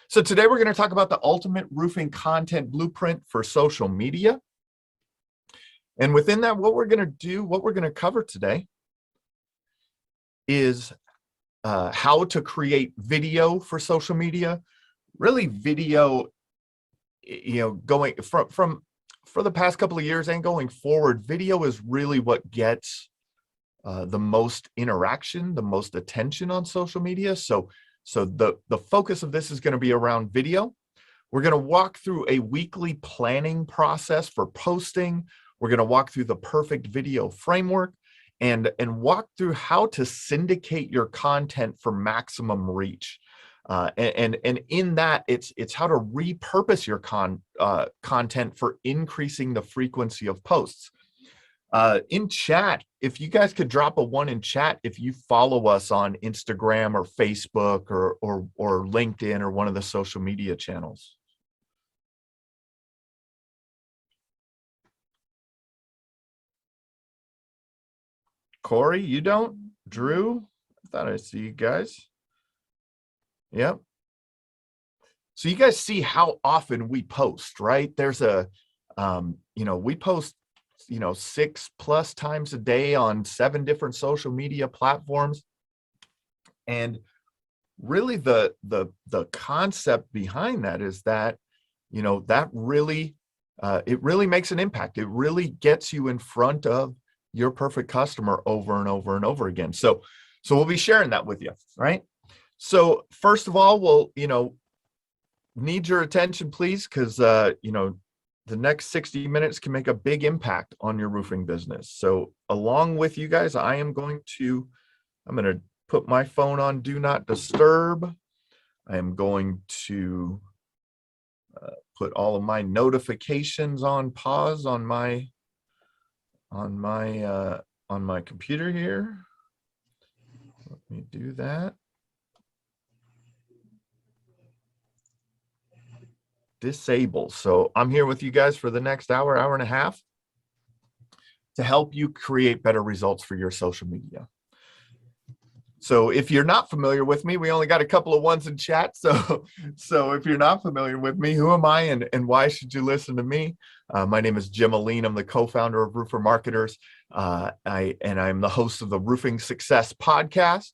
So today we're going to talk about the ultimate roofing content blueprint for social media. And within that, what we're going to cover today is how to create video for social media. Really video, going from for the past couple of years and going forward, video is really what gets the most interaction, the most attention on social media. So the focus of this is going to be around video. We're going to walk through a weekly planning process for posting. We're going to walk through the perfect video framework and walk through how to syndicate your content for maximum reach. And in that, it's how to repurpose your content for increasing the frequency of posts. In chat, if you guys could drop a 1 in chat if you follow us on Instagram or Facebook or LinkedIn or one of the social media channels. Corey, you don't? Drew? I thought I see you guys. Yep. So you guys see how often we post, right? There's a, we post 6+ times a day on 7 different social media platforms. And really the concept behind that is that, that really, it really makes an impact. It really gets you in front of your perfect customer over and over and over again. So we'll be sharing that with you, right? So first of all, we'll, need your attention, please, because, the next 60 minutes can make a big impact on your roofing business. So along with you guys, I'm going to put my phone on Do Not Disturb. I am going to put all of my notifications on pause on my computer here. Let me do that. Disable. So I'm here with you guys for the next hour and a half to help you create better results for your social media. So if you're not familiar with me, we only got a couple of 1s in chat. So if you're not familiar with me, who am I and why should you listen to me? My name is Jim Aline. I'm the co-founder of Roofer Marketers. I'm the host of the Roofing Success podcast.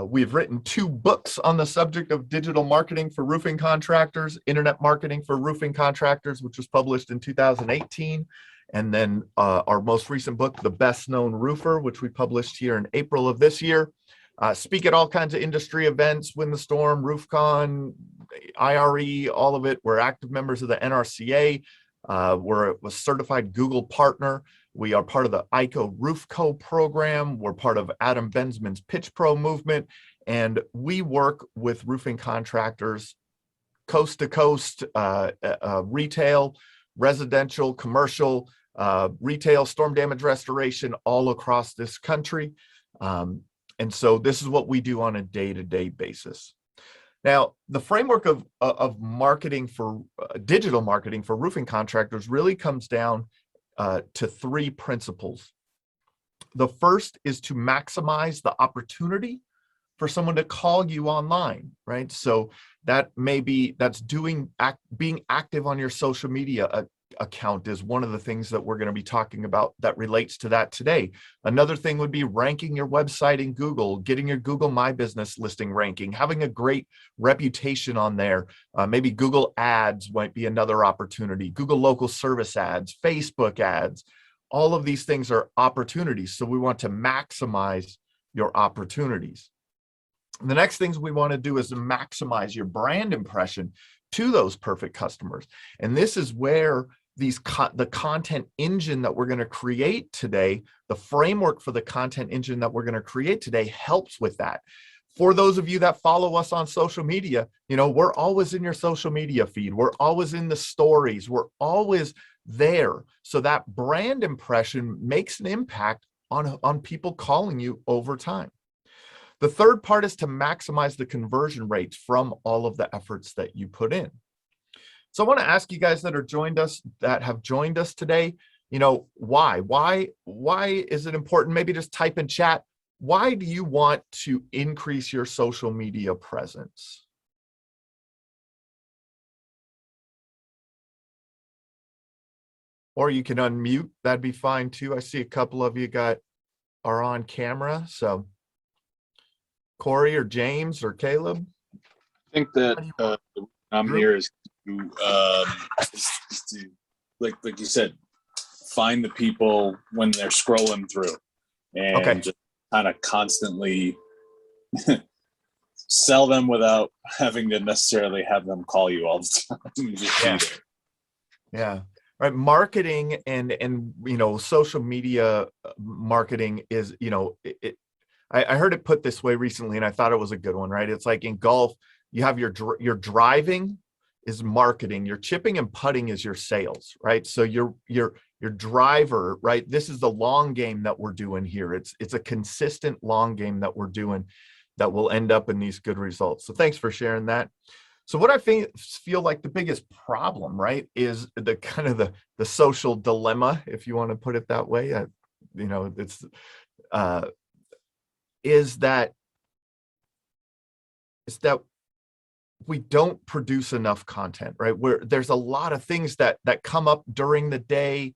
We've written 2 books on the subject of digital marketing for roofing contractors, internet marketing for roofing contractors, which was published in 2018. And then our most recent book, The Best Known Roofer, which we published here in April of this year. Speak at all kinds of industry events, Win the Storm, RoofCon, IRE, all of it. We're active members of the NRCA. We're a certified Google partner. We are part of the ICO Roof Co program. We're part of Adam Bensman's Pitch Pro movement. And we work with roofing contractors coast to coast, retail, residential, commercial, retail, storm damage restoration all across this country. And so this is what we do on a day-to-day basis. Now, the framework of marketing for digital marketing for roofing contractors really comes down to 3 principles. The first is to maximize the opportunity for someone to call you online, right? So that may be, being active on your social media account is one of the things that we're going to be talking about that relates to that today. Another thing would be ranking your website in Google, getting your Google My Business listing ranking, having a great reputation on there. Maybe Google Ads might be another opportunity, Google Local Service Ads, Facebook ads. All of these things are opportunities. So we want to maximize your opportunities. The next things we want to do is to maximize your brand impression to those perfect customers. And this is where the content engine that we're going to create today, the framework for the content engine that we're going to create today helps with that. For those of you that follow us on social media, we're always in your social media feed. We're always in the stories. We're always there. So that brand impression makes an impact on people calling you over time. The third part is to maximize the conversion rates from all of the efforts that you put in. So I want to ask you guys that have joined us today, why is it important? Maybe just type in chat, why do you want to increase your social media presence? or you can unmute. That'd be fine too. I see a couple of you are on camera. So Corey or James or Caleb. I think that I'm here is to like you said, find the people when they're scrolling through, and just kind of constantly sell them without having to necessarily have them call you all the time. Just yeah. Right. Marketing and social media marketing is, I heard it put this way recently, and I thought it was a good one, right? It's like in golf, you have your driving is marketing, your chipping and putting is your sales, right? So your driver, right? This is the long game that we're doing here. It's a consistent long game that we're doing that will end up in these good results. So thanks for sharing that. So what I feel like the biggest problem, right, is the kind of the social dilemma, if you want to put it that way. Is that we don't produce enough content, right? Where there's a lot of things that come up during the day,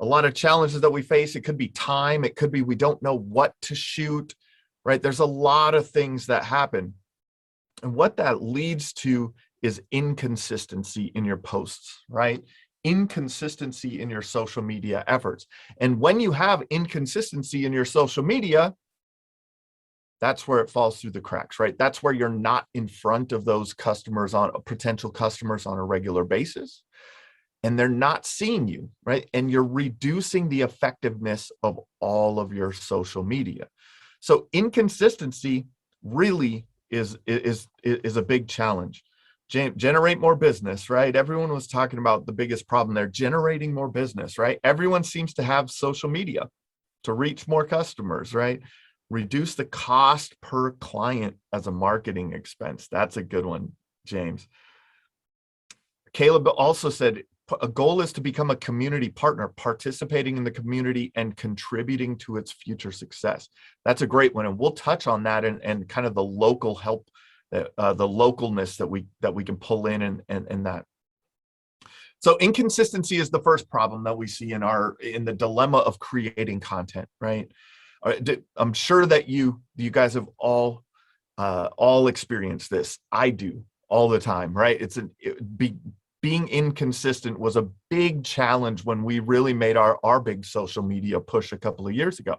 a lot of challenges that we face. It could be time, it could be we don't know what to shoot, right? There's a lot of things that happen. And what that leads to is inconsistency in your posts, right? Inconsistency in your social media efforts. And when you have inconsistency in your social media, that's where it falls through the cracks, right? That's where you're not in front of those customers, potential customers on a regular basis, and they're not seeing you, right? And you're reducing the effectiveness of all of your social media. So inconsistency really is a big challenge. Generate more business, right? Everyone was talking about the biggest problem there, generating more business, right? Everyone seems to have social media to reach more customers, right? Reduce the cost per client as a marketing expense. That's a good one, James. Caleb also said, a goal is to become a community partner, participating in the community and contributing to its future success. That's a great one. And we'll touch on that and kind of the local help, the localness that we can pull in and that. So inconsistency is the first problem that we see in the dilemma of creating content, right? I'm sure that you guys have all experienced this. I do all the time, right? Being inconsistent was a big challenge when we really made our big social media push a couple of years ago.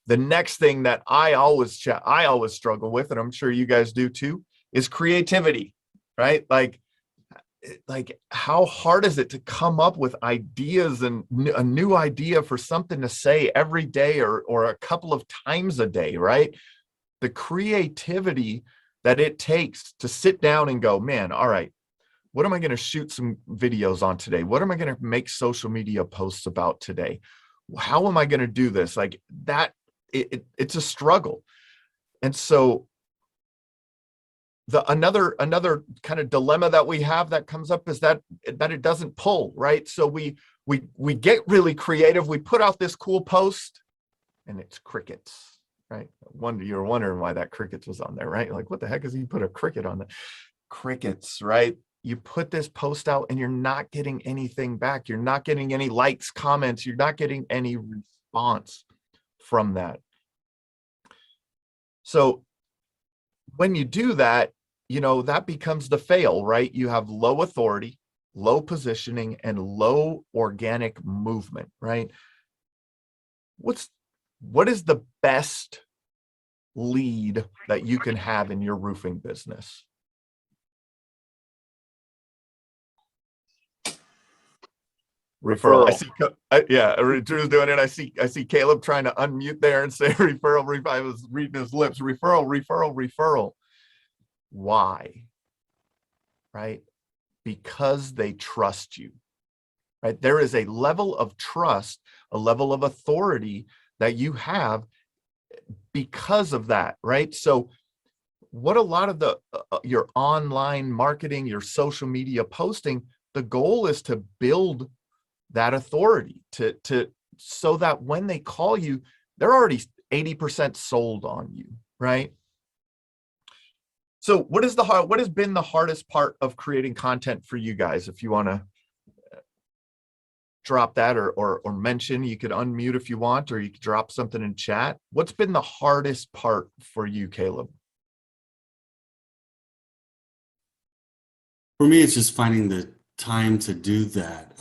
The next thing that I always struggle with, and I'm sure you guys do too, is creativity, right? Like how hard is it to come up with ideas and a new idea for something to say every day or a couple of times a day, right? The creativity that it takes to sit down and go, man, all right, what am I going to shoot some videos on today? What am I going to make social media posts about today? How am I going to do this? Like that, it's a struggle. And so another kind of dilemma that we have that comes up is that it doesn't pull, right? So we get really creative. We put out this cool post and it's crickets, right? You're wondering why that crickets was on there, right? Like, what the heck is he put a cricket on that? Crickets, right? You put this post out and you're not getting anything back. You're not getting any likes, comments. You're not getting any response from that. So when you do that, that becomes the fail, right? You have low authority, low positioning, and low organic movement, right? What is the best lead that you can have in your roofing business? Referral. I see. Yeah, Drew's doing it. I see Caleb trying to unmute there and say referral. I was reading his lips. Referral. Why? Right? Because they trust you. Right? There is a level of trust, a level of authority that you have because of that. Right? So, what a lot of your online marketing, your social media posting, the goal is to build that authority so that when they call you, they're already 80% sold on you, right? So what has been the hardest part of creating content for you guys, if you want to drop that or mention. You could unmute if you want, or you could drop something in chat. What's been the hardest part for you, Caleb? For me, it's just finding the time to do that.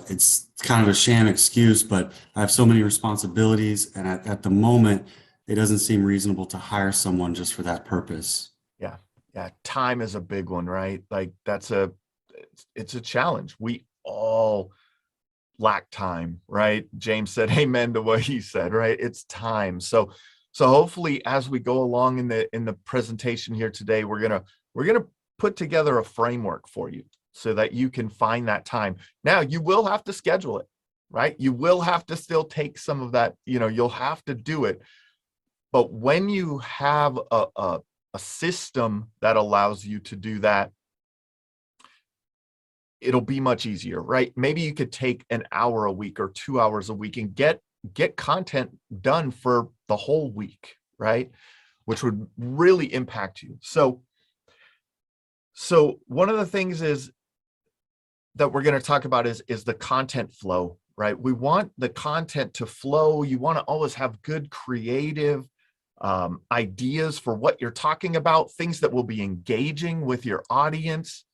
It's kind of a sham excuse, but I have so many responsibilities, and at the moment, it doesn't seem reasonable to hire someone just for that purpose. Yeah, time is a big one, right? Like it's a challenge. We all lack time, right? James said amen to what he said, right? It's time. So hopefully as we go along in the presentation here today, we're gonna put together a framework for you so that you can find that time. Now you will have to schedule it, right? You will have to still take some of that, you'll have to do it. But when you have a system that allows you to do that, it'll be much easier, right? Maybe you could take an hour a week or 2 hours a week and get content done for the whole week, right? Which would really impact you. So one of the things is that we're going to talk about is the content flow, right? We want the content to flow. You want to always have good creative ideas for what you're talking about, things that will be engaging with your audience.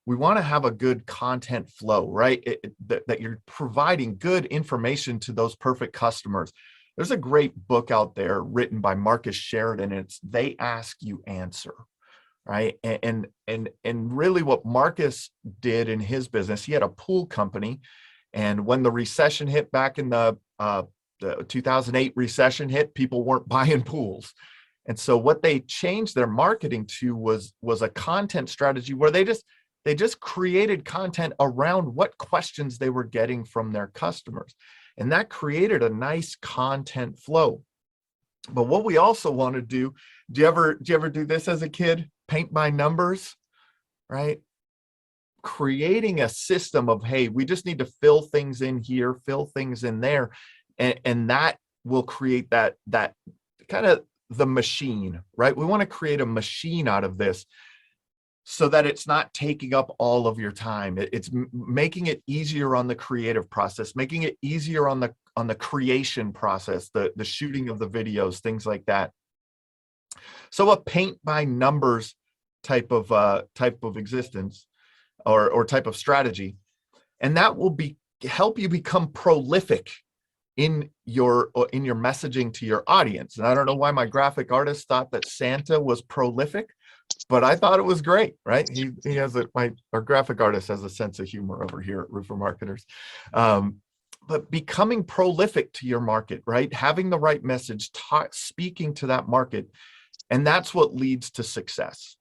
We want to have a good content flow, right? That you're providing good information to those perfect customers. There's a great book out there written by Marcus Sheridan. It's They Ask You Answer, right? And really what Marcus did in his business, he had a pool company. And when the recession hit back in the 2008 recession hit, people weren't buying pools. And so what they changed their marketing to was a content strategy where they just created content around what questions they were getting from their customers. And that created a nice content flow. But what we also want to do you ever do this as a kid? Paint by numbers, right? Creating a system of, hey, we just need to fill things in here, fill things in there. And that will create that kind of the machine, right? We want to create a machine out of this so that it's not taking up all of your time. It's making it easier on the creative process, making it easier on the creation process, the shooting of the videos, things like that. So a paint by numbers type of existence or type of strategy, and that will help you become prolific in your messaging to your audience. And I don't know why my graphic artist thought that Santa was prolific, but I thought it was great, right? He has our graphic artist has a sense of humor over here at Roofer Marketers. But becoming prolific to your market, right? Having the right message, speaking to that market, and that's what leads to success,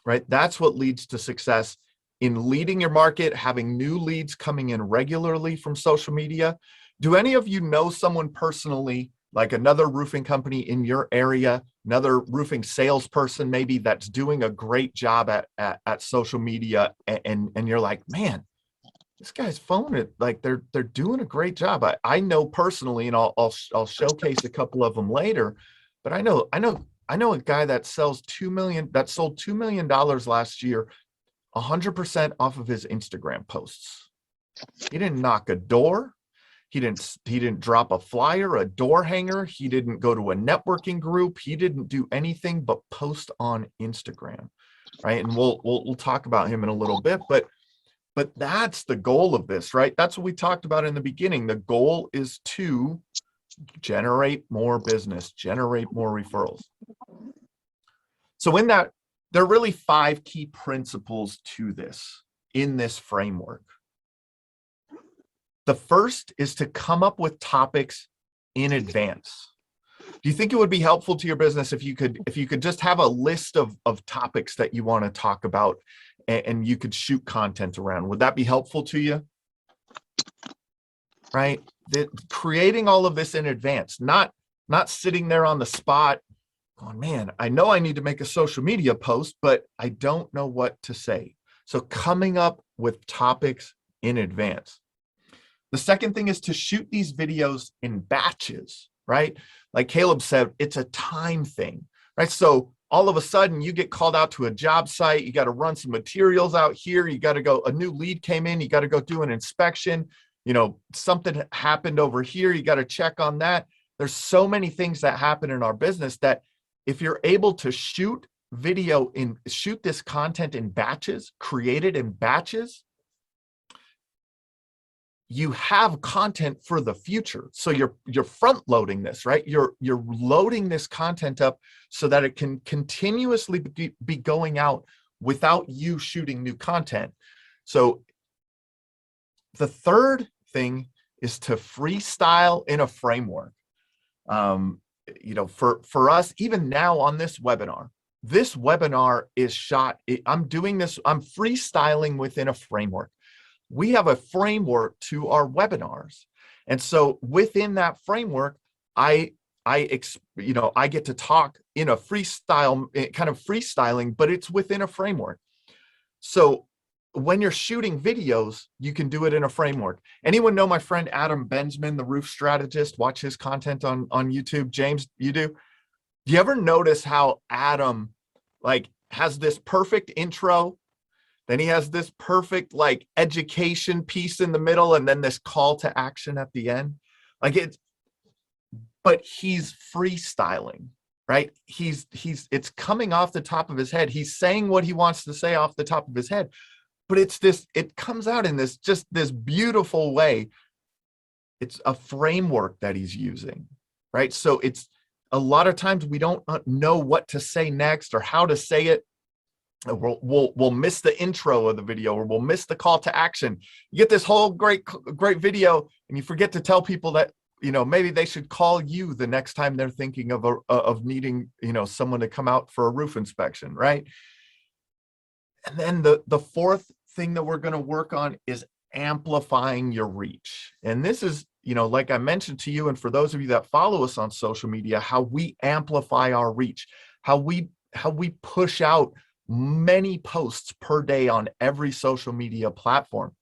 right? That's what leads to success in leading your market, having new leads coming in regularly from social media. Do any of you know someone personally, like another roofing company in your area, another roofing salesperson maybe that's doing a great job at social media, and you're like, man, this guy's phone it, like they're doing a great job. I know personally, and I'll showcase a couple of them later, but I know a guy that sold $2 million last year, 100% off of his Instagram posts. He didn't knock a door. He didn't drop a flyer, a door hanger. He didn't go to a networking group. He didn't do anything but post on Instagram, right? And we'll talk about him in a little bit, but that's the goal of this, right? That's what we talked about in the beginning. The goal is to generate more business, generate more referrals. So in that, there are really 5 key principles to this in this framework. The first is to come up with topics in advance. Do you think it would be helpful to your business if you could just have a list of topics that you want to talk about and you could shoot content around? Would that be helpful to you? Right? Creating all of this in advance, not sitting there on the spot going, man, I know I need to make a social media post, but I don't know what to say. So coming up with topics in advance. The second thing is to shoot these videos in batches, right? Like Caleb said, it's a time thing, right? So all of a sudden you get called out to a job site, you got to run some materials out here, you got to go, a new lead came in, you got to go do an inspection. something happened over here, you got to check on that. There's so many things that happen in our business that if you're able to shoot this content in batches, create it in batches, you have content for the future. So you're front loading this, right? You're loading this content up so that it can continuously be going out without you shooting new content. So the third thing is to freestyle in a framework. For us, even now on this webinar is shot. I'm freestyling within a framework. We have a framework to our webinars. And so within that framework, I get to talk in a freestyle, kind of freestyling, but it's within a framework. So when you're shooting videos, you can do it in a framework. Anyone know my friend Adam Bensman, the roof strategist? Watch his content on YouTube. James, you do? Do you ever notice how Adam has this perfect intro? Then he has this perfect education piece in the middle, and then this call to action at the end. But he's freestyling, right? It's coming off the top of his head. He's saying what he wants to say off the top of his head, but it comes out in this beautiful way. It's a framework that he's using, right? So it's a lot of times we don't know what to say next or how to say it. We'll miss the intro of the video, or we'll miss the call to action. You get this whole great video, and you forget to tell people that maybe they should call you the next time they're thinking of needing someone to come out for a roof inspection, right? And then the fourth thing that we're going to work on is amplifying your reach. And this is like I mentioned to you, and for those of you that follow us on social media, how we amplify our reach, how we push out many posts per day on every social media platform.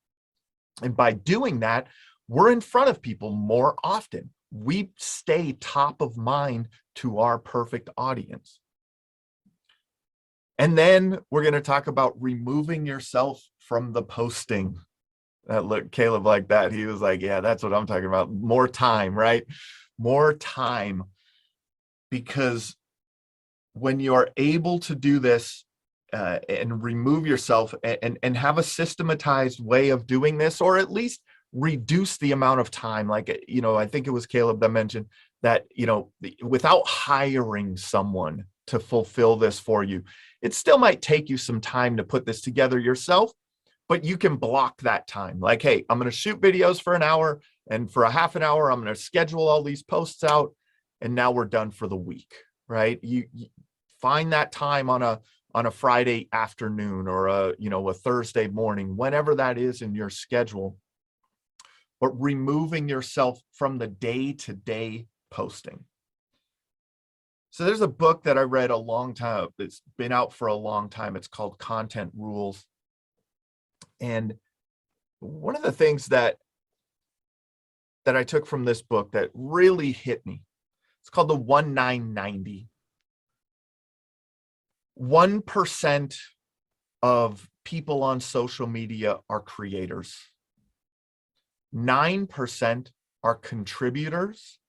And by doing that, we're in front of people more often. We stay top of mind to our perfect audience. And then we're going to talk about removing yourself from the posting. Look, Caleb like that. He was like, yeah, that's what I'm talking about. More time, right? More time. Because when you're able to do this, and remove yourself and have a systematized way of doing this, or at least reduce the amount of time. I think it was Caleb that mentioned that, without hiring someone to fulfill this for you, it still might take you some time to put this together yourself, but you can block that time. Hey, I'm going to shoot videos for an hour, and for a half an hour, I'm going to schedule all these posts out, and now we're done for the week, right? You find that time on a Friday afternoon or a Thursday morning, whenever that is in your schedule, but removing yourself from the day-to-day posting. So there's a book that I read a long time. It's been out for a long time. It's called Content Rules. And one of the things that I took from this book that really hit me, it's called the 1990. 1% of people on social media are creators. 9% are contributors,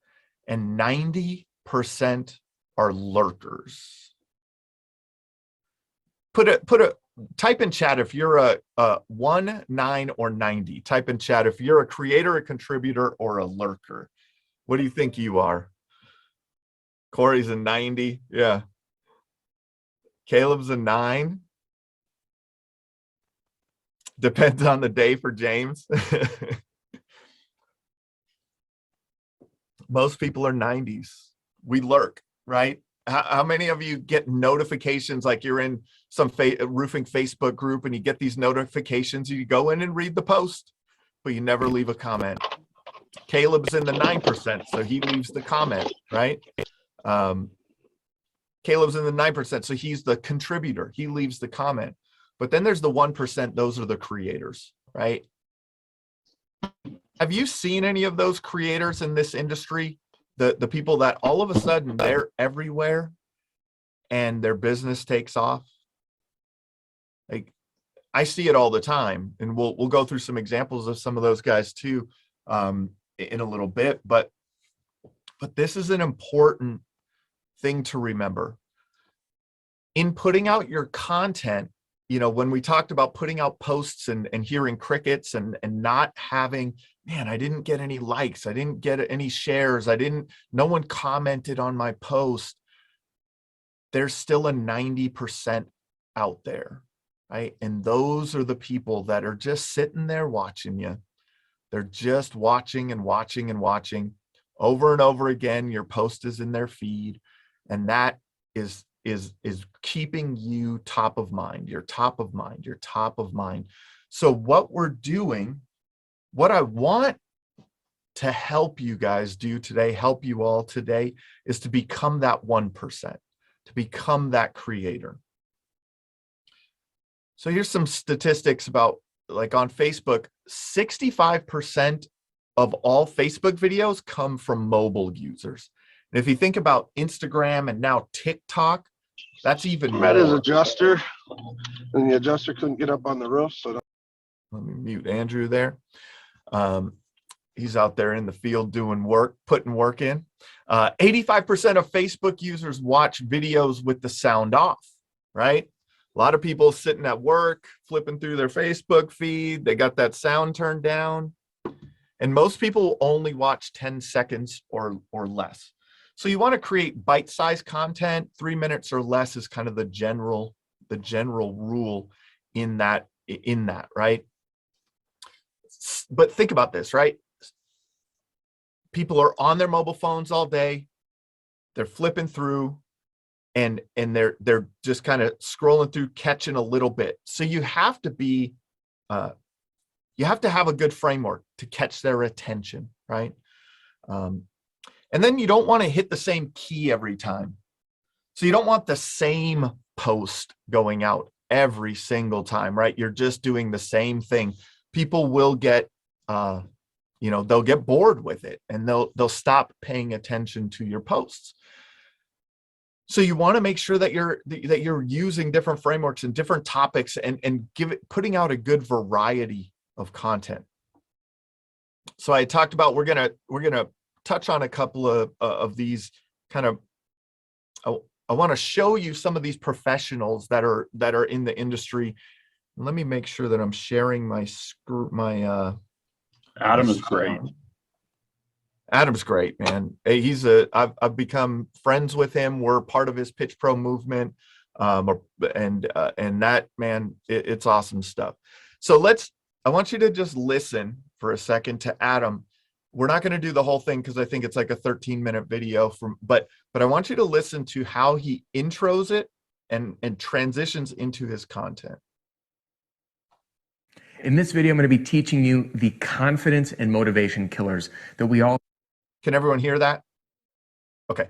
and 90% are lurkers. Type in chat if you're a 1, 9, or 90. Type in chat if you're a creator, a contributor, or a lurker. What do you think you are? Corey's a 90. Yeah. Caleb's a 9. Depends on the day for James. Most people are 90s. We lurk, right? How many of you get notifications, like you're in some roofing Facebook group and you get these notifications, you go in and read the post, but you never leave a comment? Caleb's in the 9%, so he leaves the comment, right? Caleb's in the 9%, so he's the contributor. He leaves the comment. But then there's the 1%, those are the creators, right? Have you seen any of those creators in this industry? The people that all of a sudden they're everywhere and their business takes off? I see it all the time, and we'll go through some examples of some of those guys too. in a little bit, but this is an important thing to remember. In putting out your content, you know, when we talked about putting out posts and hearing crickets and not having, man, I didn't get any likes, I didn't get any shares, no one commented on my post. There's still a 90% out there, right? And those are the people that are just sitting there watching you. They're just watching and watching and watching over and over again. Your post is in their feed, and that is keeping you top of mind. You're top of mind. You're top of mind. So what we're doing, what I want to help you guys do today, help you all today, is to become that 1%, to become that creator. So here's some statistics about, like, on Facebook, 65% of all Facebook videos come from mobile users. And if you think about Instagram and now TikTok, that's even more. Met his adjuster, and the adjuster couldn't get up on the roof. So let me mute Andrew there. He's out there in the field doing work, putting work in. 85% of Facebook users watch videos with the sound off, right? A lot of people sitting at work, flipping through their Facebook feed. They got that sound turned down. And most people only watch 10 seconds or less. So you want to create bite-sized content. 3 minutes or less is kind of the general rule in that, right? But think about this, right? People are on their mobile phones all day. They're flipping through, and they're just kind of scrolling through, catching a little bit. So you have to be, you have to have a good framework to catch their attention, right? And then you don't want to hit the same key every time. So you don't want the same post going out every single time, right? You're just doing the same thing. People will get, you know, they'll get bored with it, and they'll stop paying attention to your posts. So you want to make sure that you're using different frameworks and different topics, and putting out a good variety of content. So I talked about, we're gonna touch on a couple of these kind of. I want to show you some of these professionals that are in the industry. Let me make sure that I'm sharing my Adam is great. Adam's great, man. Hey, I've become friends with him. We're part of his Pitch Pro movement, and that, man, it's awesome stuff. So I want you to just listen for a second to Adam. We're not going to do the whole thing because I think it's like a 13-minute video but I want you to listen to how he intros it and transitions into his content. In this video, I'm going to be teaching you the confidence and motivation killers that we all. Can everyone hear that? Okay.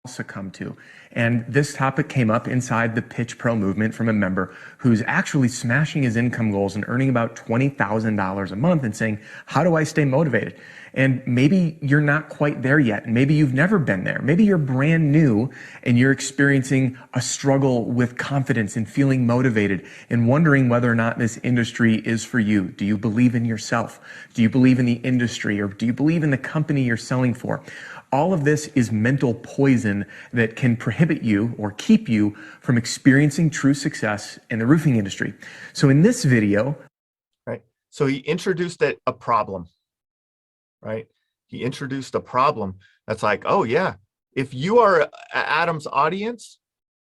Succumb to. And this topic came up inside the Pitch Pro movement from a member who's actually smashing his income goals and earning about $20,000 a month and saying, how do I stay motivated? And maybe you're not quite there yet. And maybe you've never been there. Maybe you're brand new and you're experiencing a struggle with confidence and feeling motivated and wondering whether or not this industry is for you. Do you believe in yourself? Do you believe in the industry, or do you believe in the company you're selling for? All of this is mental poison that can prohibit you or keep you from experiencing true success in the roofing industry. So in this video, right. So he introduced a problem, right? He introduced a problem that's like, oh yeah, if you are Adam's audience,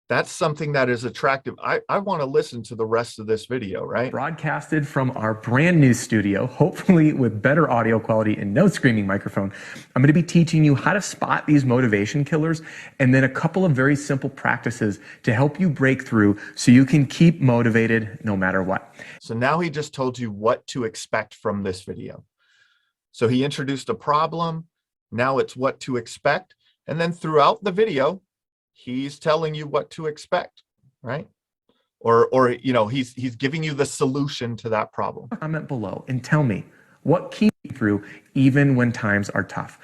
that's something that is attractive. I want to listen to the rest of this video, right? Broadcasted from our brand new studio, hopefully with better audio quality and no screaming microphone. I'm going to be teaching you how to spot these motivation killers, and then a couple of very simple practices to help you break through so you can keep motivated no matter what. So now he just told you what to expect from this video. So he introduced a problem. Now it's what to expect. And then throughout the video, he's telling you what to expect, right? Or you know, he's giving you the solution to that problem. Comment below and tell me what keeps you through even when times are tough.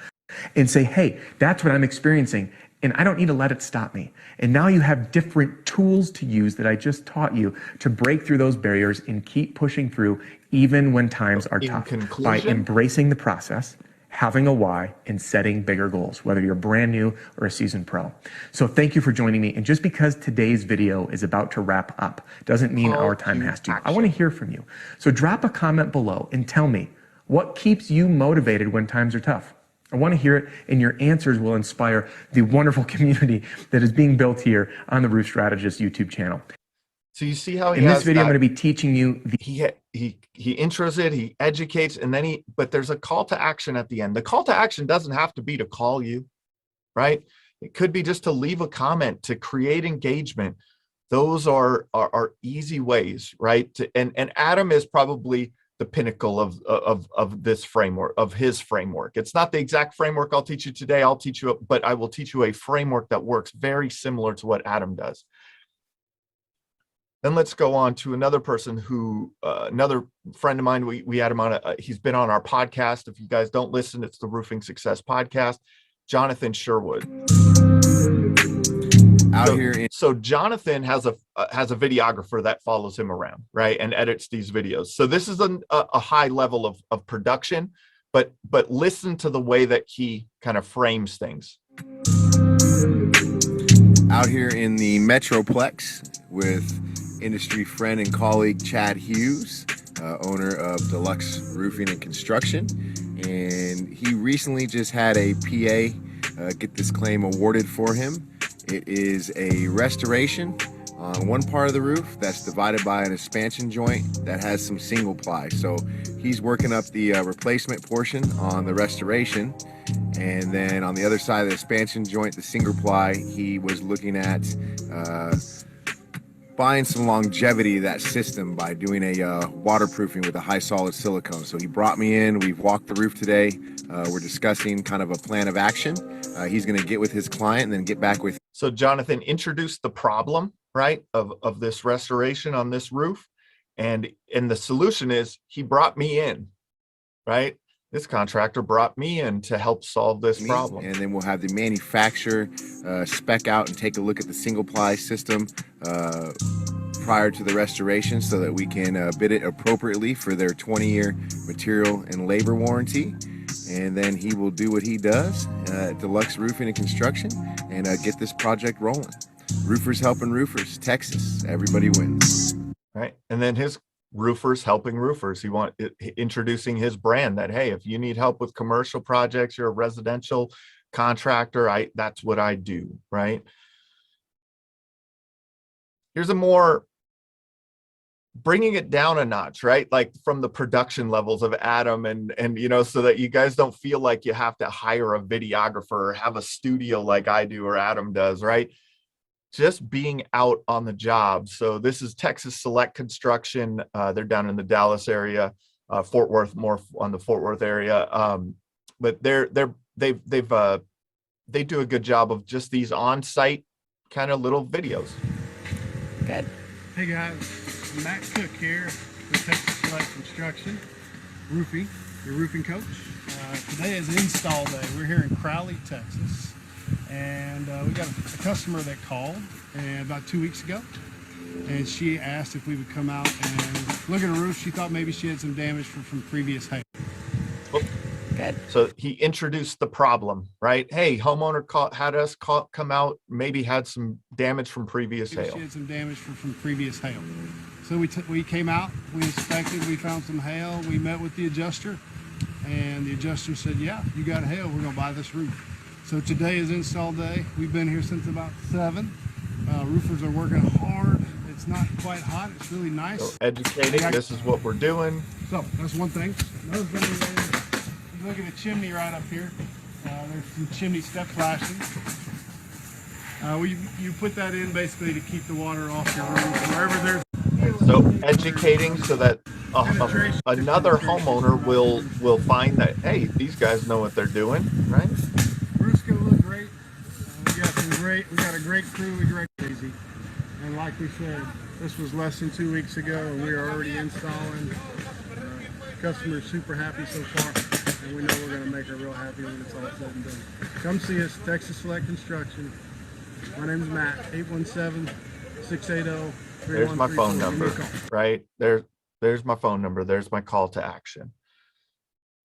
And say, hey, that's what I'm experiencing. And I don't need to let it stop me. And now you have different tools to use that I just taught you to break through those barriers and keep pushing through even when times are In tough. By conclusion, embracing the process, having a why, and setting bigger goals, whether you're brand new or a seasoned pro. So thank you for joining me. And just because today's video is about to wrap up doesn't mean Call our time to has to. I action. want to hear from you. So drop a comment below and tell me what keeps you motivated when times are tough. I want to hear it, and your answers will inspire the wonderful community that is being built here on the Roof Strategist YouTube channel. so you see how he In this has video, I'm that- going to be teaching you the he intros it, he educates, and then but there's a call to action at the end. The call to action doesn't have to be to call you, right? It could be just to leave a comment, to create engagement. Those are easy ways, right? And Adam is probably the pinnacle of this framework, of his framework. It's not the exact framework I'll teach you today. But I will teach you a framework that works very similar to what Adam does. Then let's go on to another person who, another friend of mine, we had him on, he's been on our podcast. If you guys don't listen, it's the Roofing Success Podcast, Jonathan Sherwood. So Jonathan has a videographer that follows him around, right, and edits these videos. So this is a high level of production, but listen to the way that he kind of frames things. Out here in the Metroplex with industry friend and colleague Chad Hughes, owner of Deluxe Roofing and Construction, and he recently just had a PA get this claim awarded for him. It is a restoration on one part of the roof that's divided by an expansion joint that has some single ply. So he's working up the replacement portion on the restoration, and then on the other side of the expansion joint, the single ply, he was looking at buying some longevity to that system by doing a waterproofing with a high solid silicone. So he brought me in, we've walked the roof today. We're discussing kind of a plan of action. He's gonna get with his client and then get back with. So Jonathan introduced the problem, right, of this restoration on this roof. And the solution is he brought me in, right? This contractor brought me in to help solve this problem. And then we'll have the manufacturer spec out and take a look at the single ply system prior to the restoration so that we can bid it appropriately for their 20-year material and labor warranty. And then he will do what he does at Deluxe Roofing and Construction and get this project rolling. Roofers helping roofers, Texas, everybody wins. Right. And then his roofers helping roofers. Introducing his brand that, hey, if you need help with commercial projects, you're a residential contractor, that's what I do, right? Here's a more bringing it down a notch, right? Like from the production levels of Adam and so that you guys don't feel like you have to hire a videographer or have a studio like I do or Adam does, right? Just being out on the job. So this is Texas Select Construction. They're down in the Dallas area, Fort Worth, more on the Fort Worth area. But they do a good job of just these on-site kind of little videos. Good. Hey guys, Matt Cook here with Texas Select Construction, roofing, your roofing coach. Today is install day. We're here in Crowley, Texas. And we got a customer that called about 2 weeks ago, and she asked if we would come out and look at her roof. She thought maybe she had some damage from previous hail. Good. So he introduced the problem, right? Hey, homeowner had us come out, maybe had some damage from previous hail. She had some damage from previous hail. So we came out, we inspected, we found some hail, we met with the adjuster, and the adjuster said, yeah, you got hail, we're gonna buy this roof. So today is install day. We've been here since about 7. Roofers are working hard. It's not quite hot. It's really nice. So educating, this is what we're doing. So that's one thing. Another thing is, look at the chimney right up here. There's some chimney step flashing. You put that in basically to keep the water off your roof. Wherever there's so educating so that another homeowner will find that, hey, these guys know what they're doing, right? Roof's gonna look great. We got a great crew. We're crazy. And like we said, this was less than 2 weeks ago, and we are already installing. Customers super happy so far, and we know we're gonna make her real happy when it's all said and done. come see us, Texas Select Construction. My name's Matt, 817-680-3134. There's my phone number, right? There's my phone number. There's my call to action.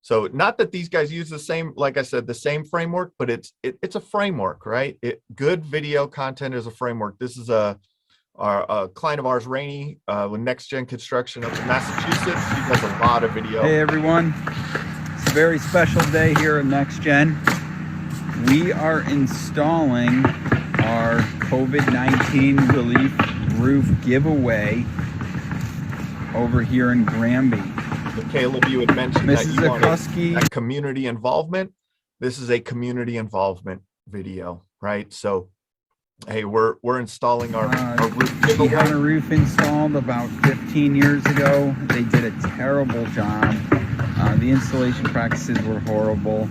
So not that these guys use the same, like I said, the same framework, but it's a framework, right? Good video content is a framework. This is a client of ours, Rainey, with Next Gen Construction up in Massachusetts. He does a lot of video. Hey everyone, it's a very special day here at Next Gen. We are installing our COVID-19 relief roof giveaway over here in Granby. So Caleb, you had mentioned Mrs. that you wanted Akuski. that community involvement. This is a community involvement video, right? So, hey, we're installing our roof She giveaway. had a roof installed about 15 years ago. They did a terrible job. The installation practices were horrible.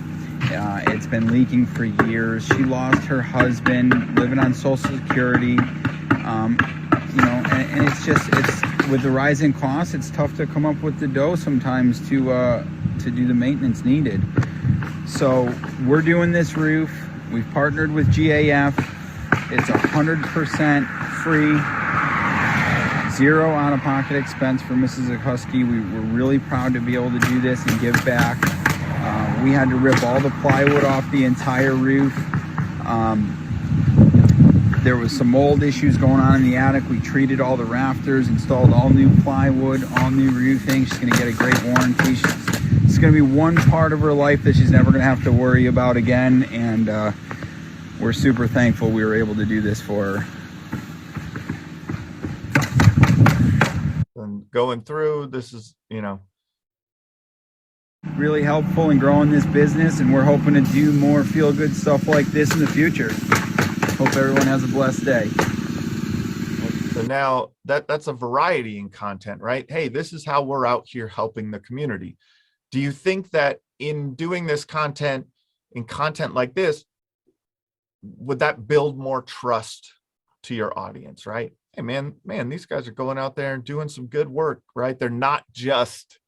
It's been leaking for years. She lost her husband, living on Social Security. And it's with the rising costs, it's tough to come up with the dough sometimes to do the maintenance needed. So we're doing this roof. We've partnered with GAF. It's 100% free, zero out-of-pocket expense for Mrs. Akuski. We're really proud to be able to do this and give back. We had to rip all the plywood off the entire roof. There was some mold issues going on in the attic. We treated all the rafters, installed all new plywood, all new roofing. She's gonna get a great warranty. It's gonna be one part of her life that she's never gonna have to worry about again. And we're super thankful we were able to do this for her. And going through, this is, Really helpful in growing this business, and we're hoping to do more feel-good stuff like this in the future. Hope everyone has a blessed day. so now that's a variety in content, right? Hey, this is how we're out here helping the community. Do you think that in doing this content, in content like this, would that build more trust to your audience, right? Hey, man, these guys are going out there and doing some good work, right? They're not just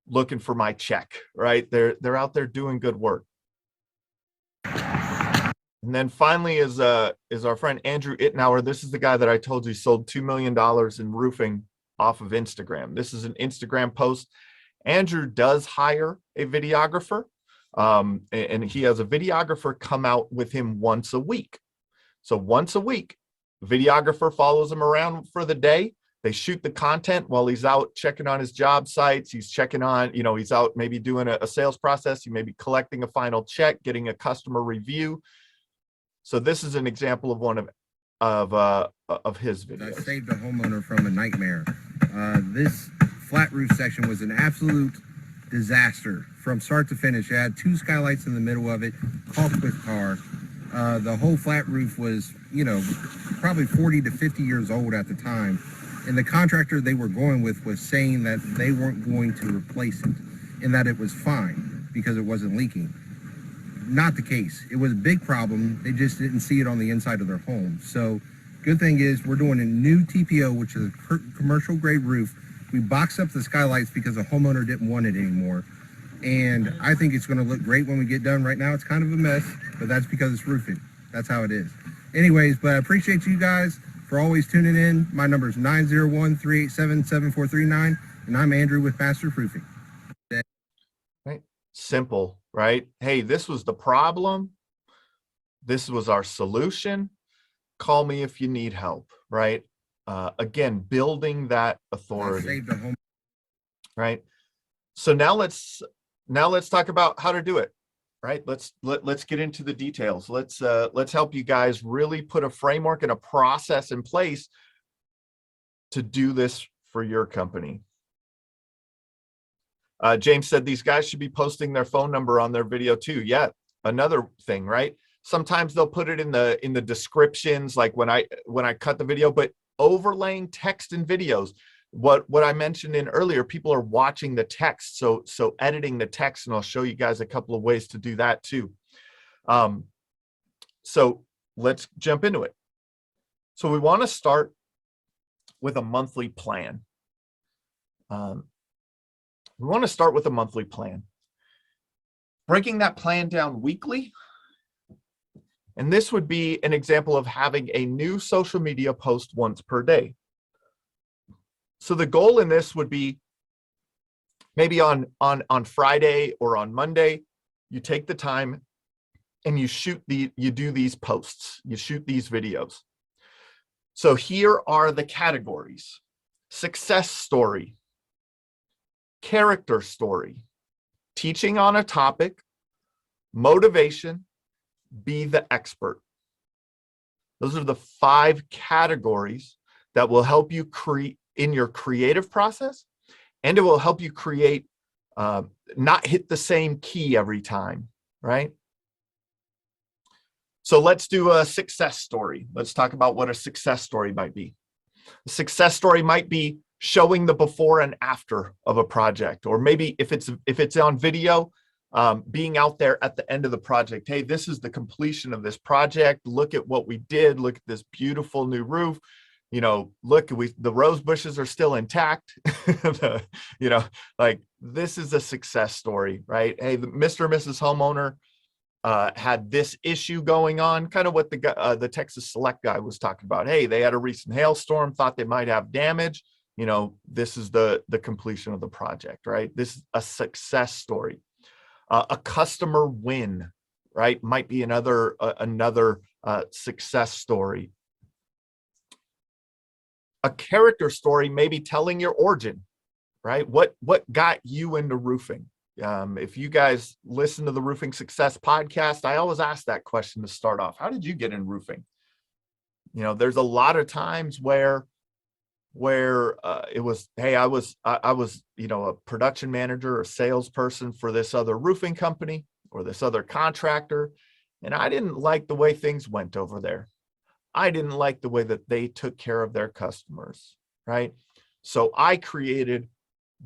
looking for my check, right? They're out there doing good work. And then finally is our friend Andrew Ittenauer. This is the guy that I told you sold $2 million in roofing off of Instagram. This is an Instagram post. Andrew does hire a videographer, and he has a videographer come out with him once a week. So once a week, videographer follows him around for the day. They shoot the content while he's out checking on his job sites. He's checking on, he's out maybe doing a sales process. He may be collecting a final check, getting a customer review. So this is an example of one of his videos. I saved a homeowner from a nightmare. This flat roof section was an absolute disaster from start to finish. It had two skylights in the middle of it, caulked with tar. The whole flat roof was, probably 40 to 50 years old at the time. And the contractor they were going with was saying that they weren't going to replace it and that it was fine because it wasn't leaking. Not the case. It was a big problem. They just didn't see it on the inside of their home. So good thing is we're doing a new TPO, which is a commercial grade roof. We boxed up the skylights because the homeowner didn't want it anymore. And I think it's going to look great when we get done. Right now it's kind of a mess, but that's because it's roofing. That's how it is. Anyways, but I appreciate you guys for always tuning in. My number is 901-387-7439, and I'm Andrew with Master Roofing. Right? Simple, right? Hey, this was the problem. This was our solution. Call me if you need help, right? Again, building that authority. Saved a home. Right? So now let's talk about how to do it. Right? Let's get into the details. Let's help you guys really put a framework and a process in place to do this for your company. James said these guys should be posting their phone number on their video too. Yeah, another thing, right? Sometimes they'll put it in the descriptions, like when I cut the video, but overlaying text and videos. What I mentioned in earlier, people are watching the text, so editing the text, and I'll show you guys a couple of ways to do that too. So let's jump into it. So we want to start with a monthly plan. We want to start with a monthly plan. Breaking that plan down weekly And this would be an example of having a new social media post once per day. So the goal in this would be maybe on Friday or on Monday, you take the time and you do these posts, you shoot these videos. So here are the categories: success story, character story, teaching on a topic, motivation, be the expert. Those are the 5 categories that will help you create in your creative process, and it will help you create, not hit the same key every time, right? So let's do a success story. Let's talk about what a success story might be. A success story might be showing the before and after of a project, or maybe if it's on video, being out there at the end of the project. Hey, this is the completion of this project. Look at what we did. Look at this beautiful new roof. You know, look, the rose bushes are still intact. Like this is a success story, right? Hey, Mr. and Mrs. Homeowner had this issue going on, kind of what the Texas Select guy was talking about. Hey, they had a recent hailstorm, thought they might have damage. You know, this is the completion of the project, right? This is a success story. A customer win, right? Might be another success story. A character story, maybe telling your origin, right? What got you into roofing? If you guys listen to the Roofing Success podcast, I always ask that question to start off. How did you get in roofing? You know, there's a lot of times where it was, hey, I was you know, a production manager or salesperson for this other roofing company or this other contractor, and I didn't like the way things went over there. I didn't like the way that they took care of their customers, right? So I created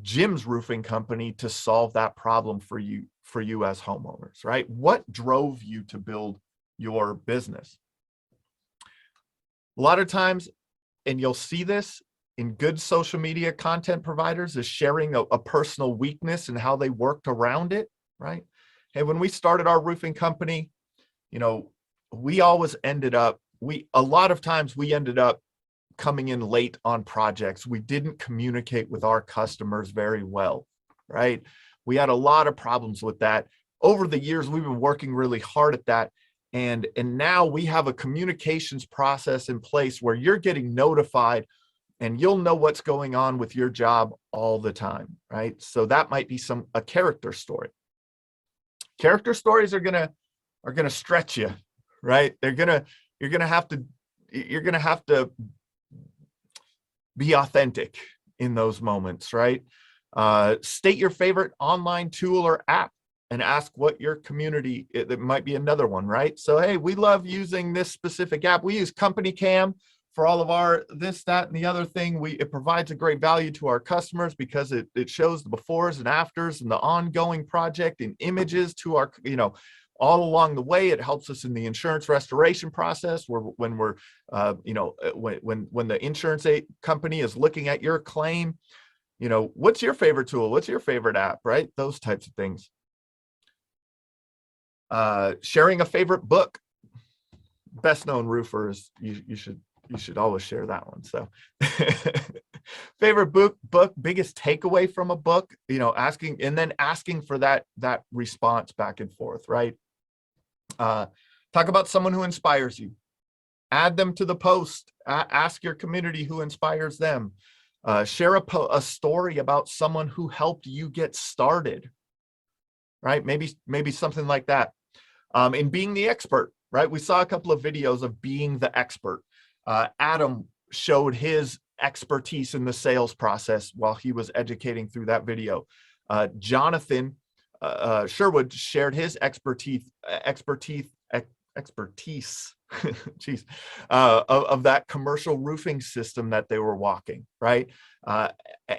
Jim's Roofing Company to solve that problem for you as homeowners, right? What drove you to build your business? A lot of times, and you'll see this in good social media content providers, is sharing a personal weakness and how they worked around it, right? Hey, when we started our roofing company, you know, we always ended up, a lot of times we ended up coming in late on projects. We didn't communicate with our customers very well, right? We had a lot of problems with that. Over the years, we've been working really hard at that. And now we have a communications process in place where you're getting notified and you'll know what's going on with your job all the time, right? So that might be a character story. Character stories are gonna stretch you, right? You're gonna have to be authentic in those moments, right? State your favorite online tool or app and ask what your community, that might be another one, right? So, hey, we love using this specific app. We use Company Cam for all of our this, that, and the other thing. It provides a great value to our customers because it shows the befores and afters and the ongoing project in images to our, you know, all along the way. It helps us in the insurance restoration process when we're, you know, when the insurance company is looking at your claim, you know, what's your favorite tool? What's your favorite app, right? Those types of things. Sharing a favorite book. Best known roofers, you should always share that one. So favorite book, biggest takeaway from a book, you know, asking for that response back and forth, right? Talk about someone who inspires you. Add them to the post. Ask your community who inspires them. Share a story about someone who helped you get started, right? Maybe something like that. In being the expert, right? We saw a couple of videos of being the expert. Adam showed his expertise in the sales process while he was educating through that video. Jonathan Sherwood shared his expertise geez, of that commercial roofing system that they were walking, right?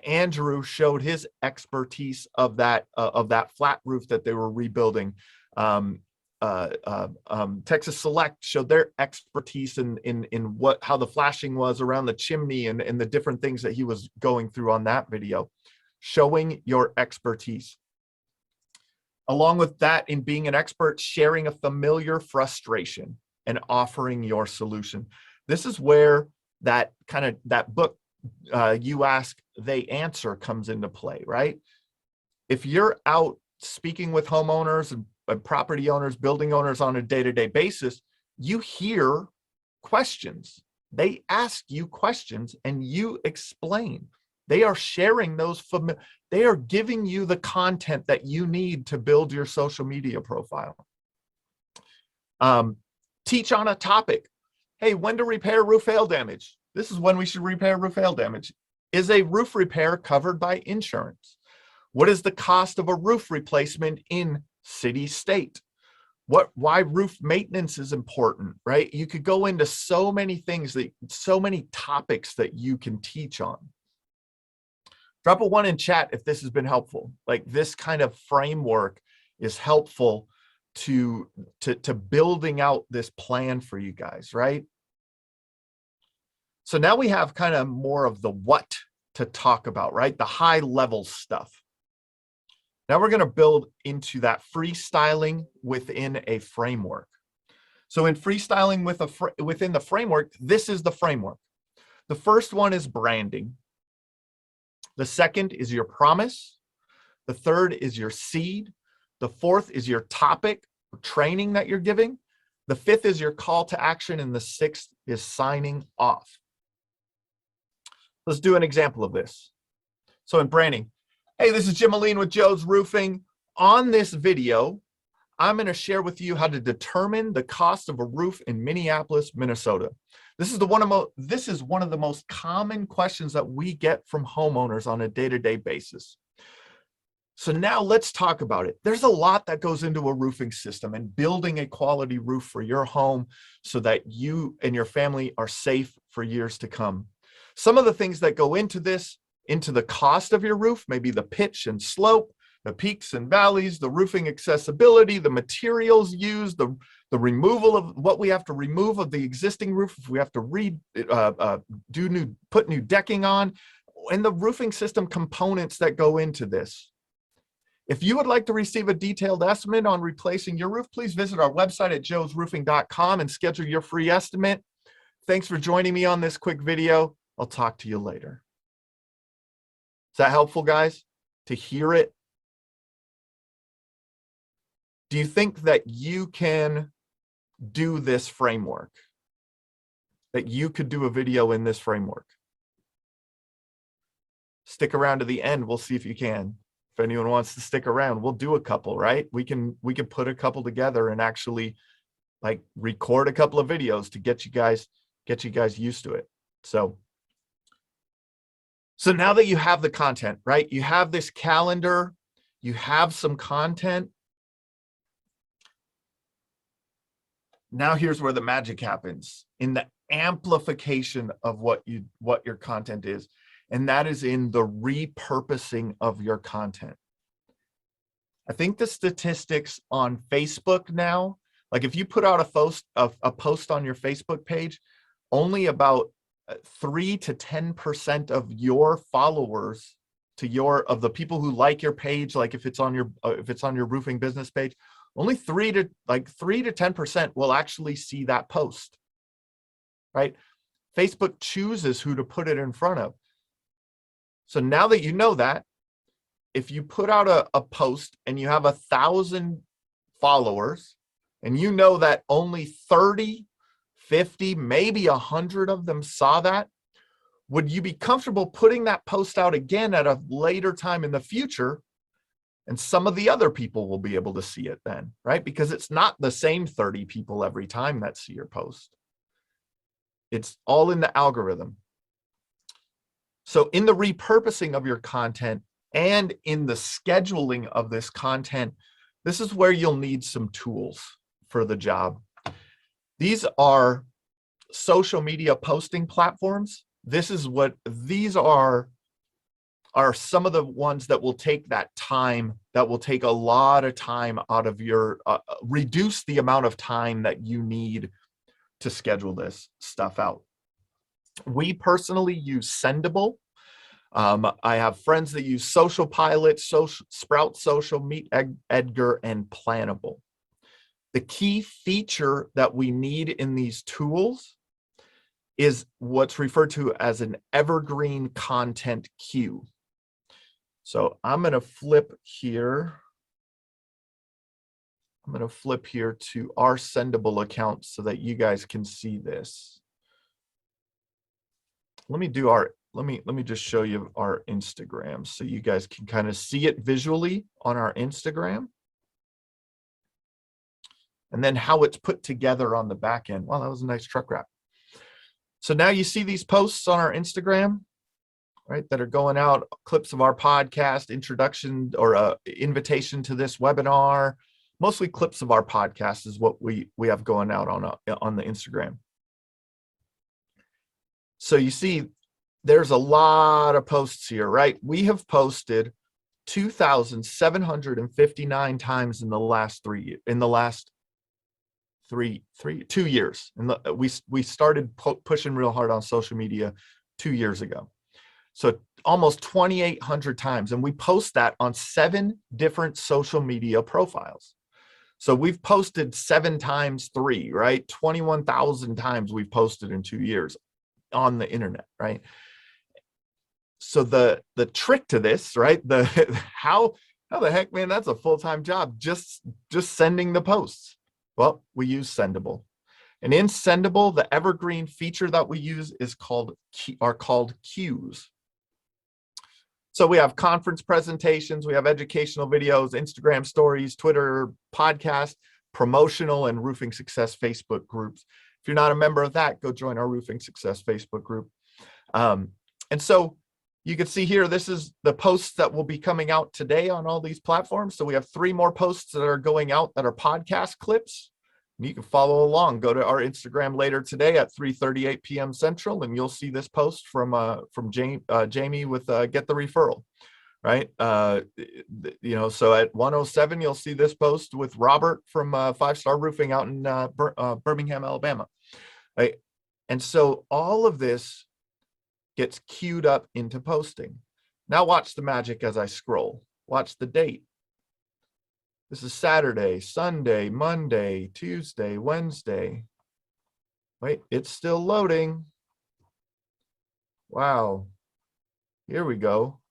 Andrew showed his expertise of that flat roof that they were rebuilding. Texas Select showed their expertise in how the flashing was around the chimney and the different things that he was going through on that video. Showing your expertise. Along with that, in being an expert, sharing a familiar frustration, and offering your solution. This is where that book, you ask, they answer, comes into play, right? If you're out speaking with homeowners and property owners, building owners on a day-to-day basis, you hear questions. They ask you questions and you explain. They are sharing those, they are giving you the content that you need to build your social media profile. Teach on a topic. Hey, when to repair roof hail damage? This is when we should repair roof hail damage. Is a roof repair covered by insurance? What is the cost of a roof replacement in city, state? Why roof maintenance is important, right? You could go into so many things, so many topics that you can teach on. Drop a 1 in chat if this has been helpful. Like, this kind of framework is helpful to building out this plan for you guys, right? So now we have kind of more of the what to talk about, right? The high level stuff. Now we're going to build into that freestyling within a framework. So in freestyling within the framework, this is the framework. The first one is branding. The second is your promise. The third is your seed. The fourth is your topic or training that you're giving. The fifth is your call to action. And the sixth is signing off. Let's do an example of this. So in branding, hey, this is Jim Aline with Joe's Roofing. On this video, I'm going to share with you how to determine the cost of a roof in Minneapolis, Minnesota. This is one of the most common questions that we get from homeowners on a day-to-day basis. So now let's talk about it. There's a lot that goes into a roofing system and building a quality roof for your home so that you and your family are safe for years to come. Some of the things that go into this, into the cost of your roof, maybe the pitch and slope, the peaks and valleys, the roofing accessibility, the materials used, the removal of what we have to remove of the existing roof, if we have to put new decking on, and the roofing system components that go into this. If you would like to receive a detailed estimate on replacing your roof, please visit our website at joesroofing.com and schedule your free estimate. Thanks for joining me on this quick video. I'll talk to you later. Is that helpful, guys, to hear it? Do you think that you can do this framework? That you could do a video in this framework? Stick around to the end. We'll see if you can. If anyone wants to stick around, we'll do a couple, right? We can put a couple together and actually like record a couple of videos to get you guys used to it. So now that you have the content, right? You have this calendar, you have some content. Now here's where the magic happens, in the amplification of what your content is. And that is in the repurposing of your content. I think the statistics on Facebook now, like if you put out a post on your Facebook page, only about 3 to 10% of your followers of the people who like your page, like if it's on your roofing business page, only 3 to 10% will actually see that post, right? Facebook chooses who to put it in front of. So now that you know that, if you put out a post and you have 1,000 followers and you know that only 30, 50, maybe 100 of them saw that, would you be comfortable putting that post out again at a later time in the future? And some of the other people will be able to see it then, right? Because it's not the same 30 people every time that see your post. It's all in the algorithm. So in the repurposing of your content and in the scheduling of this content, this is where you'll need some tools for the job. These are social media posting platforms. These are some of the ones that will take that time, that will take a lot of time out of your, reduce the amount of time that you need to schedule this stuff out. We personally use Sendable. I have friends that use Social Pilot, Sprout Social, Meet Edgar, and Plannable. The key feature that we need in these tools is what's referred to as an evergreen content queue. So I'm going to flip here. I'm going to flip here to our sendable account so that you guys can see this. Let me just show you our Instagram so you guys can kind of see it visually on our Instagram. And then how it's put together on the back end. Wow, that was a nice truck wrap. So now you see these posts on our Instagram, right, that are going out, clips of our podcast, introduction or invitation to this webinar. Mostly clips of our podcast is what we have going out on the Instagram. So you see, there's a lot of posts here, right? We have posted 2,759 times in the last 2 years. And we started pushing real hard on social media 2 years ago. So almost 2,800 times. And we post that on 7 different social media profiles. So we've posted 7 times 3, right? 21,000 times we've posted in 2 years on the internet, right? So the trick to this, right? How the heck, man, that's a full-time job, just sending the posts. Well, we use Sendable. And in Sendable, the evergreen feature that we use is called queues. So we have conference presentations, we have educational videos, Instagram stories, Twitter, podcast, promotional, and Roofing Success Facebook groups. If you're not a member of that, go join our Roofing Success Facebook group. And so you can see here, this is the posts that will be coming out today on all these platforms. So we have 3 more posts that are going out that are podcast clips. You can follow along. Go to our Instagram later today at 3:38 p.m. Central, and you'll see this post from Jamie with Get the Referral, right? So at 1:07, you'll see this post with Robert from 5 Star Roofing out in Birmingham, Alabama, right? And so all of this gets queued up into posting. Now watch the magic as I scroll. Watch the date. This is Saturday, Sunday, Monday, Tuesday, Wednesday. Wait, it's still loading. Wow. Here we go.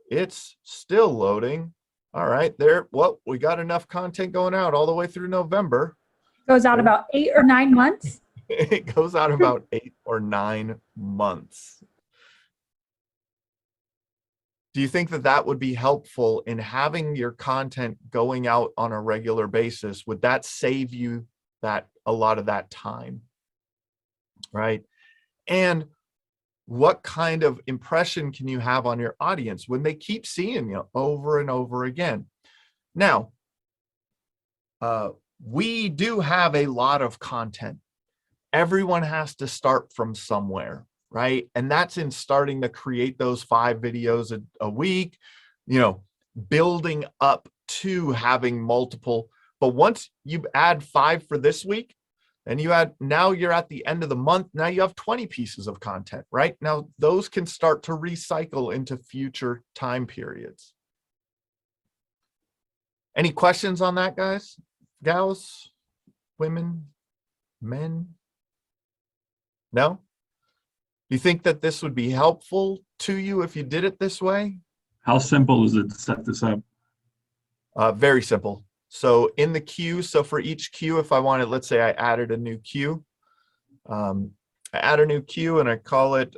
It's still loading. All right, there. Well, we got enough content going out all the way through November. Goes out about 8 or 9 months. It goes out about 8 or 9 months. Do you think that that would be helpful in having your content going out on a regular basis? Would that save you a lot of that time, right? And what kind of impression can you have on your audience when they keep seeing you over and over again? Now, we do have a lot of content. Everyone has to start from somewhere, right? And that's in starting to create those 5 videos a week, building up to having multiple. But once you add 5 for this week, and now you're at the end of the month, now you have 20 pieces of content, right? Now those can start to recycle into future time periods. Any questions on that, guys, gals, women, men? No? You think that this would be helpful to you if you did it this way? How simple is it to set this up? Very simple. So in the queue, so for each queue, if I wanted, let's say I added a new queue. I add a new queue and I call it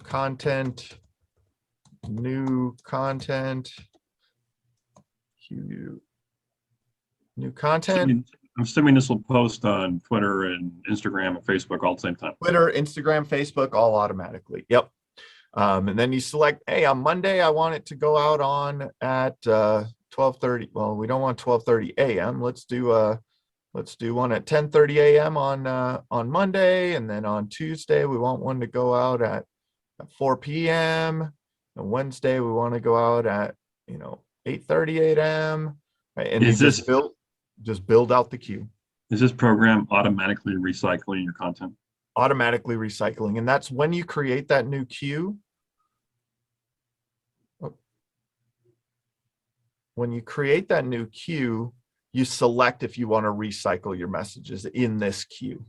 content, new content, queue, new content. I'm assuming this will post on Twitter and Instagram and Facebook all at the same time. Twitter, Instagram, Facebook, all automatically. Yep. And then you select, hey, on Monday, I want it to go out on at 12:30. Well, we don't want 12:30 a.m. Let's do one at 10:30 a.m. on Monday, and then on Tuesday we want one to go out at 4 p.m. And Wednesday we want to go out at 8:30 a.m. Right? And Is this just build out the queue. Is this program automatically recycling your content? Automatically recycling, and that's when you create that new queue. When you create that new queue, you select if you want to recycle your messages in this queue,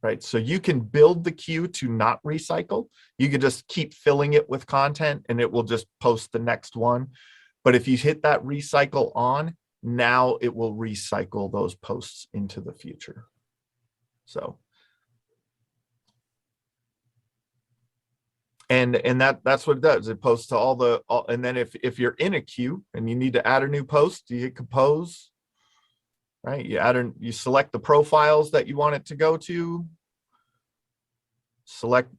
right? So you can build the queue to not recycle. You can just keep filling it with content and it will just post the next one. But if you hit that recycle on, now it will recycle those posts into the future. So, and that's what it does. It posts to all, and then if you're in a queue and you need to add a new post, you hit compose, right? You select the profiles that you want it to go to,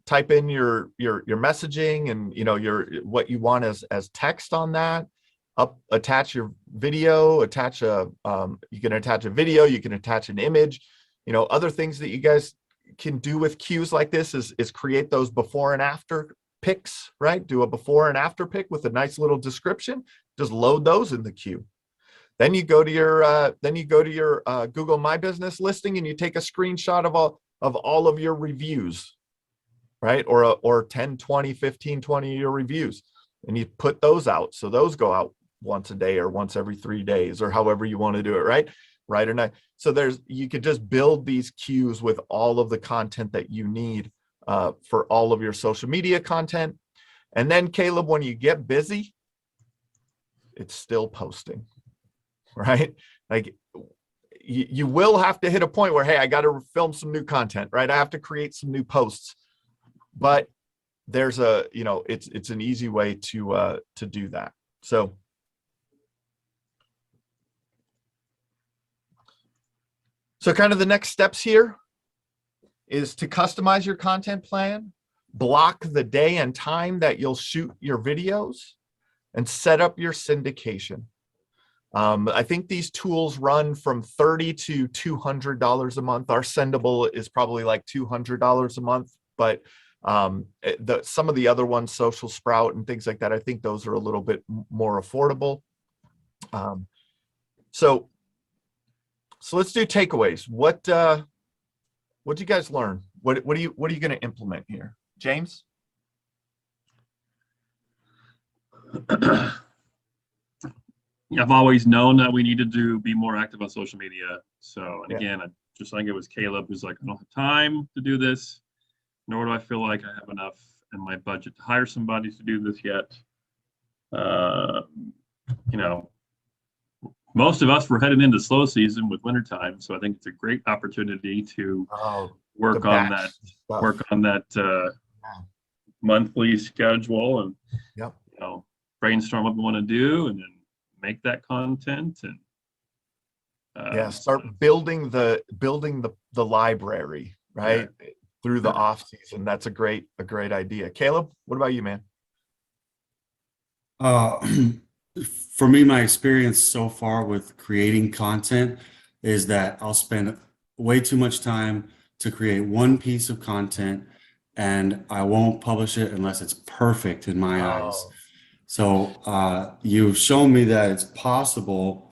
type in your messaging and what you want as text on that. Attach your video, you can attach a video, you can attach an image. Other things that you guys can do with queues like this is create those before and after pics, right? Do a before and after pic with a nice little description. Just load those in the queue. Then you go to your Google My Business listing and you take a screenshot of all of your reviews, right? Or 10, 20, 15, 20 of your reviews, and you put those out. So those go out once a day or once every 3 days or however you want to do it, right? Right or not. So you could just build these queues with all of the content that you need for all of your social media content. And then Caleb, when you get busy, it's still posting, right? Like you will have to hit a point where, hey, I got to film some new content, right? I have to create some new posts, but there's it's an easy way to do that. So kind of the next steps here is to customize your content plan, block the day and time that you'll shoot your videos, and set up your syndication. I think these tools run from $30 to $200 a month. Our sendable is probably like $200 a month, but some of the other ones, Social Sprout and things like that, I think those are a little bit more affordable. So let's do takeaways. What did you guys learn? What are you going to implement here, James? I've always known that we needed to be more active on social media. So, and again, I think it was Caleb who's like, I don't have time to do this, nor do I feel like I have enough in my budget to hire somebody to do this yet. Most of us were heading into slow season with wintertime, so I think it's a great opportunity to work on that monthly schedule and brainstorm what we want to do and then make that content and start building the library, right? Through the off season. That's a great idea. Caleb, what about you, man? For me, my experience so far with creating content is that I'll spend way too much time to create one piece of content and I won't publish it unless it's perfect in my eyes. So you've shown me that it's possible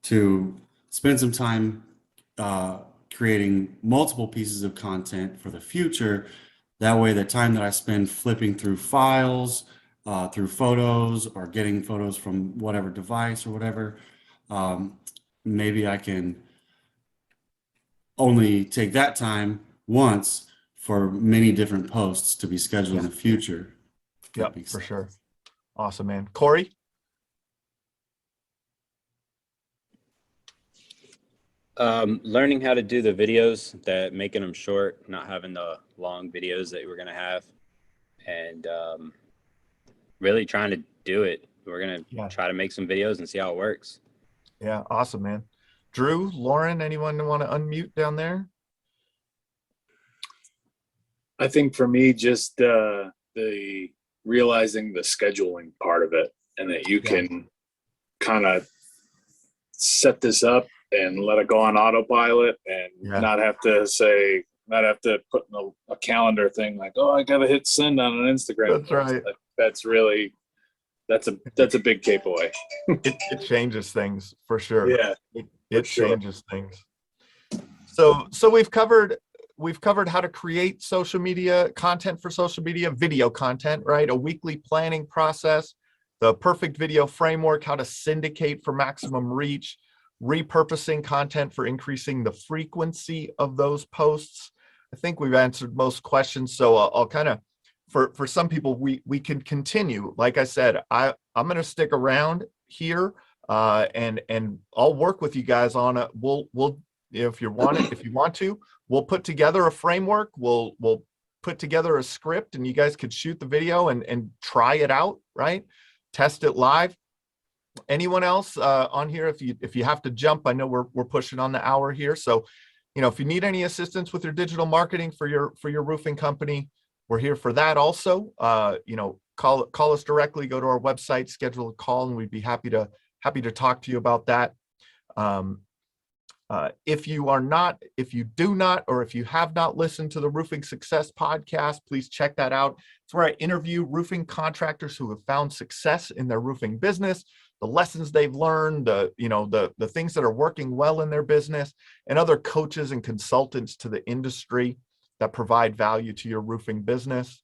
to spend some time creating multiple pieces of content for the future. That way, the time that I spend flipping through files, through photos or getting photos from whatever device or whatever, maybe I can only take that time once for many different posts to be scheduled in the future. Yeah, for sure. Awesome, man. Corey? Learning how to do the videos, that making them short, not having the long videos that we're going to have, and really trying to do it. We're going to try to make some videos and see how it works. Yeah, awesome, man. Drew, Lauren, anyone want to unmute down there? I think for me, just the realizing the scheduling part of it, and that you can kind of set this up and let it go on autopilot and not have to put in a calendar thing like, oh, I got to hit send on an Instagram. That's right. That's a big takeaway. It changes things for sure. Yeah, it changes things. So we've covered how to create social media content for social media, video content, right? A weekly planning process, the perfect video framework, how to syndicate for maximum reach, repurposing content for increasing the frequency of those posts. I think we've answered most questions. So I'll kind of, for some people, we can continue. Like I said, I'm going to stick around here, and I'll work with you guys on it. We'll if you want to, we'll put together a framework. We'll put together a script, and you guys could shoot the video and try it out, right? Test it live. Anyone else on here? If you have to jump, I know we're pushing on the hour here. So, if you need any assistance with your digital marketing for your roofing company, we're here for that also. Call us directly, go to our website, schedule a call, and we'd be happy to talk to you about that. If you do not, or if you have not listened to the Roofing Success podcast, please check that out. It's where I interview roofing contractors who have found success in their roofing business, the lessons they've learned, the things that are working well in their business, and other coaches and consultants to the industry that provide value to your roofing business.